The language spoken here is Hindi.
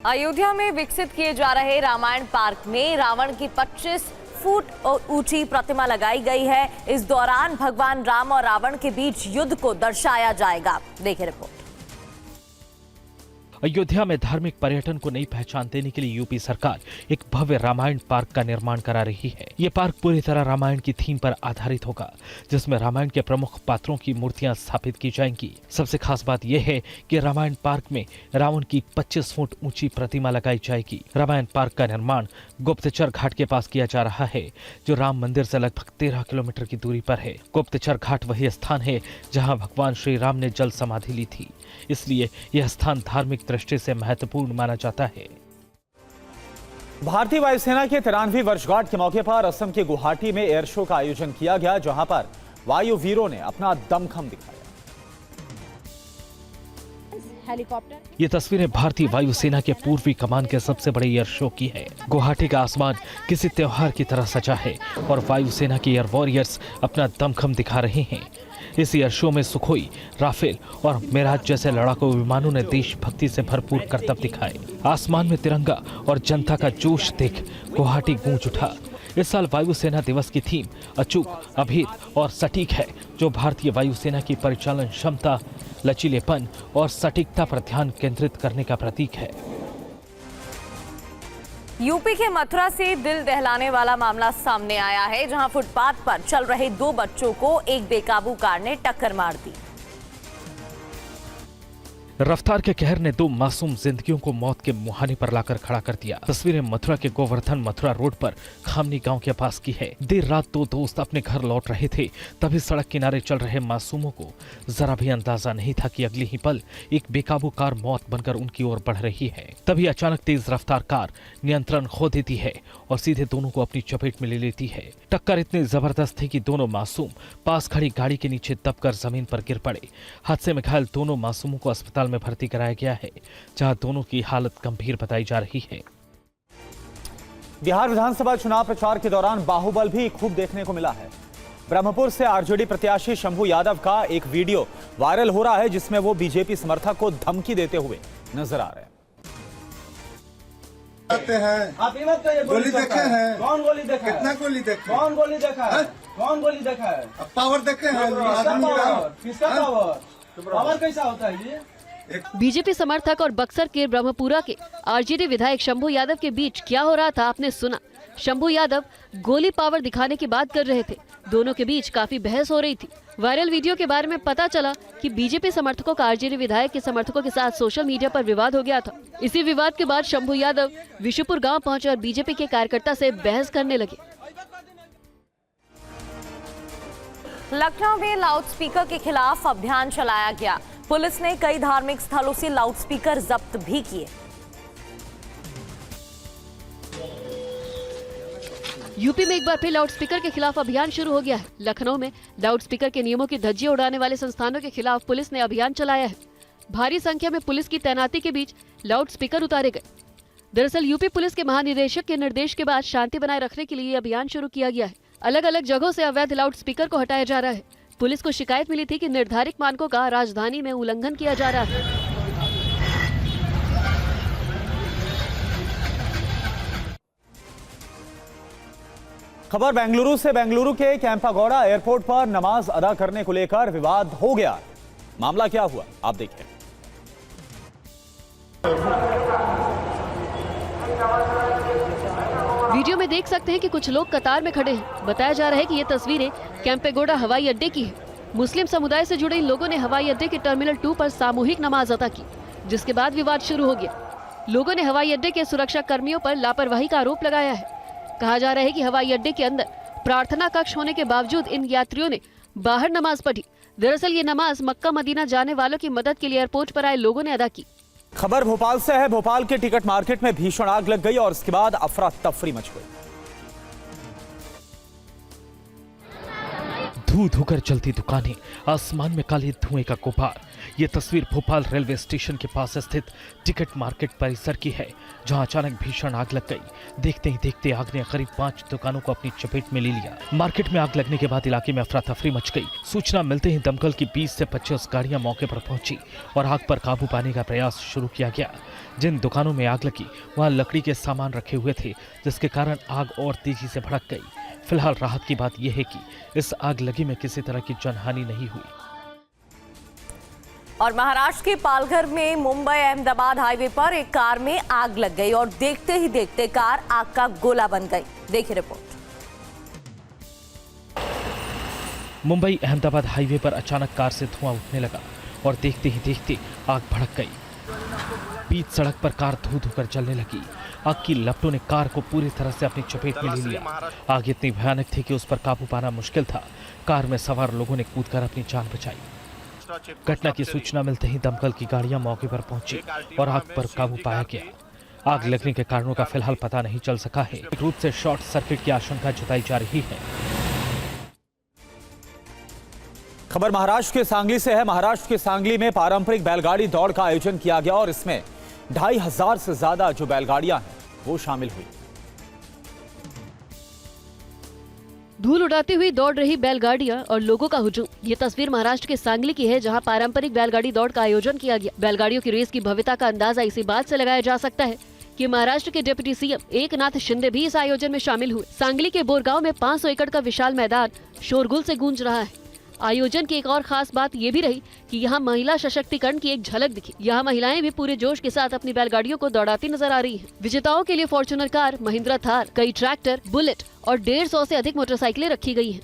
अयोध्या में विकसित किए जा रहे रामायण पार्क में रावण की 25 फुट ऊंची प्रतिमा लगाई गई है। इस दौरान भगवान राम और रावण के बीच युद्ध को दर्शाया जाएगा। देखिए रिपोर्ट। अयोध्या में धार्मिक पर्यटन को नई पहचान देने के लिए यूपी सरकार एक भव्य रामायण पार्क का निर्माण करा रही है। ये पार्क पूरी तरह रामायण की थीम पर आधारित होगा, जिसमें रामायण के प्रमुख पात्रों की मूर्तियां स्थापित की जाएंगी। सबसे खास बात यह है कि रामायण पार्क में रावण की 25 फुट ऊंची प्रतिमा लगाई जाएगी। रामायण पार्क का निर्माण गुप्तचर घाट के पास किया जा रहा है, जो राम मंदिर से लगभग 13 किलोमीटर की दूरी पर है। गुप्तचर घाट वही स्थान है जहाँ भगवान श्री राम ने जल समाधि ली थी, इसलिए यह स्थान धार्मिक दृष्टि से महत्वपूर्ण माना जाता है। भारतीय वायुसेना के 93वीं वर्षगांठ के मौके पर असम के गुवाहाटी में एयर शो का आयोजन किया गया, जहां पर वायु वीरों ने अपना दमखम दिखाया। ये तस्वीरें भारतीय वायुसेना के पूर्वी कमान के सबसे बड़े एयर शो की है। गुवाहाटी का आसमान किसी त्योहार की तरह सजा है और वायुसेना के एयर वॉरियर्स अपना दमखम दिखा रहे हैं। इस एयर शो में सुखोई, राफेल और मिराज जैसे लड़ाकू विमानों ने देशभक्ति से भरपूर करतब दिखाए। आसमान में तिरंगा और जनता का जोश देख गुवाहाटी गूंज उठा। इस साल वायुसेना दिवस की थीम अचूक, अभेद और सटीक है, जो भारतीय वायुसेना की परिचालन क्षमता, लचीलेपन और सटीकता पर ध्यान केंद्रित करने का प्रतीक है। यूपी के मथुरा से दिल दहलाने वाला मामला सामने आया है, जहां फुटपाथ पर चल रहे 2 बच्चों को एक बेकाबू कार ने टक्कर मार दी। रफ्तार के कहर ने 2 मासूम जिंदगियों को मौत के मुहाने पर लाकर खड़ा कर दिया। तस्वीरें मथुरा के गोवर्धन मथुरा रोड पर खामनी गांव के पास की है। देर रात 2 दोस्त अपने घर लौट रहे थे, तभी सड़क किनारे चल रहे मासूमों को जरा भी अंदाजा नहीं था कि अगले ही पल एक बेकाबू कार मौत बनकर उनकी ओर बढ़ रही है। तभी अचानक तेज रफ्तार कार नियंत्रण खो देती है और सीधे दोनों को अपनी चपेट में ले लेती है। टक्कर इतनी जबरदस्त थी कि दोनों मासूम पास खड़ी गाड़ी के नीचे दबकर जमीन पर गिर पड़े। हादसे में घायल दोनों मासूमों को अस्पताल में भर्ती कराया गया है, जहां दोनों की हालत गंभीर बताई जा रही है। बिहार विधानसभा चुनाव प्रचार के दौरान बाहुबल भी खूब देखने को मिला है। ब्रह्मपुर से आरजेडी प्रत्याशी शंभू यादव का एक वीडियो वायरल हो रहा है, जिसमें वो बीजेपी समर्थक को धमकी देते हुए नजर आ रहे हैं। आप ये मत कहिए गोली देखे हैं। कौन गोली देखा है? कितना गोली देखा? कौन गोली देखा है? कौन गोली देखा है? पावर देखे हैं। किसका पावर? पावर कैसा होता है ये? बीजेपी समर्थक और बक्सर के ब्रह्मपुरा के आरजेडी विधायक शंभू यादव के बीच क्या हो रहा था आपने सुना। शंभू यादव गोली पावर दिखाने की बात कर रहे थे। दोनों के बीच काफी बहस हो रही थी। वायरल वीडियो के बारे में पता चला कि बीजेपी समर्थकों का आरजेडी विधायक के समर्थकों के साथ सोशल मीडिया पर विवाद हो गया था। इसी विवाद के बाद शंभू यादव विशुपुर गांव पहुंचे और बीजेपी के कार्यकर्ता से बहस करने लगे। लखनऊ में लाउडस्पीकर के खिलाफ अभियान चलाया गया। पुलिस ने कई धार्मिक स्थलों से लाउडस्पीकर जब्त भी किए। यूपी में एक बार फिर लाउडस्पीकर के खिलाफ अभियान शुरू हो गया है। लखनऊ में लाउडस्पीकर के नियमों की धज्जियां उड़ाने वाले संस्थानों के खिलाफ पुलिस ने अभियान चलाया है। भारी संख्या में पुलिस की तैनाती के बीच लाउडस्पीकर उतारे गए। दरअसल यूपी पुलिस के महानिदेशक के निर्देश के बाद शांति बनाए रखने के लिए अभियान शुरू किया गया है। अलग अलग जगहों से अवैध लाउडस्पीकर को हटाया जा रहा है। पुलिस को शिकायत मिली थी कि निर्धारित मानकों का राजधानी में उल्लंघन किया जा रहा है। खबर बेंगलुरु से। बेंगलुरु के कैंपागौड़ा एयरपोर्ट पर नमाज अदा करने को लेकर विवाद हो गया। मामला क्या हुआ आप देखिए। वीडियो में देख सकते हैं कि कुछ लोग कतार में खड़े हैं। बताया जा रहा है कि ये तस्वीरें कैंपेगौड़ा हवाई अड्डे की है। मुस्लिम समुदाय से जुड़े इन लोगों ने हवाई अड्डे के टर्मिनल 2 पर सामूहिक नमाज अदा की, जिसके बाद विवाद शुरू हो गया। लोगों ने हवाई अड्डे के सुरक्षा कर्मियों पर लापरवाही का आरोप लगाया है। कहा जा रहा है कि हवाई अड्डे के अंदर प्रार्थना कक्ष होने के बावजूद इन यात्रियों ने बाहर नमाज पढ़ी। दरअसल ये नमाज मक्का मदीना जाने वालों की मदद के लिए एयरपोर्ट पर आए लोगों ने अदा की। खबर भोपाल से है। भोपाल के टिकट मार्केट में भीषण आग लग गई और इसके बाद अफरा तफरी मच गई। धू धू कर जलती दुकानें, आसमान में काले धुएं का गुबार। ये तस्वीर भोपाल रेलवे स्टेशन के पास स्थित टिकट मार्केट परिसर की है, जहां अचानक भीषण आग लग गई। देखते ही देखते आग ने करीब 5 दुकानों को अपनी चपेट में ले लिया। मार्केट में आग लगने के बाद इलाके में अफरा तफरी मच गई। सूचना मिलते ही दमकल की 20 से 25 गाड़ियां मौके पर पहुंची और आग पर काबू पाने का प्रयास शुरू किया गया। जिन दुकानों में आग लगी वहां लकड़ी के सामान रखे हुए थे, जिसके कारण आग और तेजी से भड़क गई। फिलहाल राहत की बात यह है कि इस आग लगी में किसी तरह की जनहानि नहीं हुई। और महाराष्ट्र के पालघर में मुंबई अहमदाबाद हाईवे पर एक कार में आग लग गई और देखते ही देखते कार आग का गोला बन गई। देखिए रिपोर्ट। मुंबई अहमदाबाद हाईवे पर अचानक कार से धुआं उठने लगा और देखते ही देखते आग भड़क गई। बीच सड़क पर कार धू धू कर जलने लगी। आग की लपटों ने कार को पूरी तरह से अपनी चपेट में ले लिया। आग इतनी भयानक थी कि उस पर काबू पाना मुश्किल था। कार में सवार लोगों ने कूदकर अपनी जान बचाई। घटना की सूचना मिलते ही दमकल की गाड़ियां मौके पर पहुंची और आग पर काबू पाया गया। आग लगने के कारणों का फिलहाल पता नहीं चल सका है। रूप से शॉर्ट सर्किट की आशंका जताई जा रही है। खबर महाराष्ट्र के सांगली से है। महाराष्ट्र के सांगली में पारंपरिक बैलगाड़ी दौड़ का आयोजन किया गया और इसमें 2500 से ज्यादा जो बैलगाड़ियां हैं वो शामिल हुई। धूल उड़ाती हुई दौड़ रही बैलगाड़ियां और लोगों का हुजूम। ये तस्वीर महाराष्ट्र के सांगली की है, जहां पारंपरिक बैलगाड़ी दौड़ का आयोजन किया गया। बैलगाड़ियों की रेस की भव्यता का अंदाजा इसी बात से लगाया जा सकता है कि महाराष्ट्र के डिप्टी सीएम एकनाथ शिंदे भी इस आयोजन में शामिल हुए। सांगली के बोरगांव में 500 एकड़ का विशाल मैदान शोरगुल से गूंज रहा है। आयोजन की एक और खास बात ये भी रही कि यहाँ महिला सशक्तिकरण की एक झलक दिखी। यहाँ महिलाएं भी पूरे जोश के साथ अपनी बैलगाड़ियों को दौड़ाती नजर आ रही हैं। विजेताओं के लिए फॉर्च्यूनर कार, महिंद्रा थार, कई ट्रैक्टर, बुलेट और 150 से अधिक मोटरसाइकिलें रखी गई हैं।